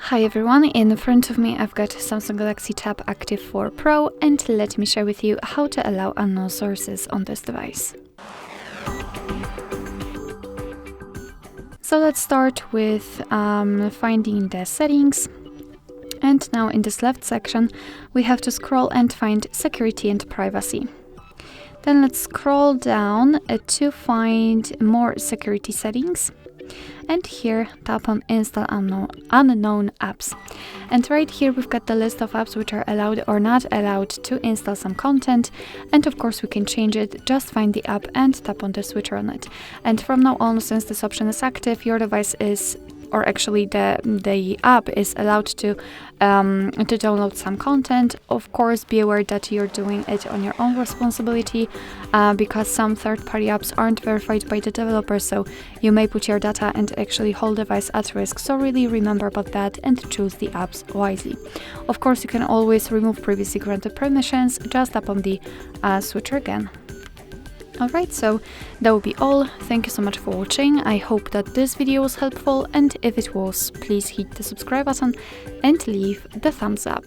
Hi everyone, in front of me I've got Samsung Galaxy Tab Active4 Pro, and let me share with you how to allow unknown sources on this device. So let's start with finding the settings. And now in this left section we have to scroll and find security and privacy. Then let's scroll down to find more security settings. And here tap on install unknown apps, and right here we've got the list of apps which are allowed or not allowed to install some content, and of course we can change it. Just find the app and tap on the switcher on it, and from now on, since this option is active, your device is, or actually the app is allowed to download some content. Of course, be aware that you're doing it on your own responsibility, because some third-party apps aren't verified by the developer, so you may put your data and actually whole device at risk. So really remember about that and choose the apps wisely. Of course, you can always remove previously granted permissions. Just tap on the switcher again. Alright, so that will be all. Thank you so much for watching. I hope that this video was helpful, and if it was, please hit the subscribe button and leave the thumbs up.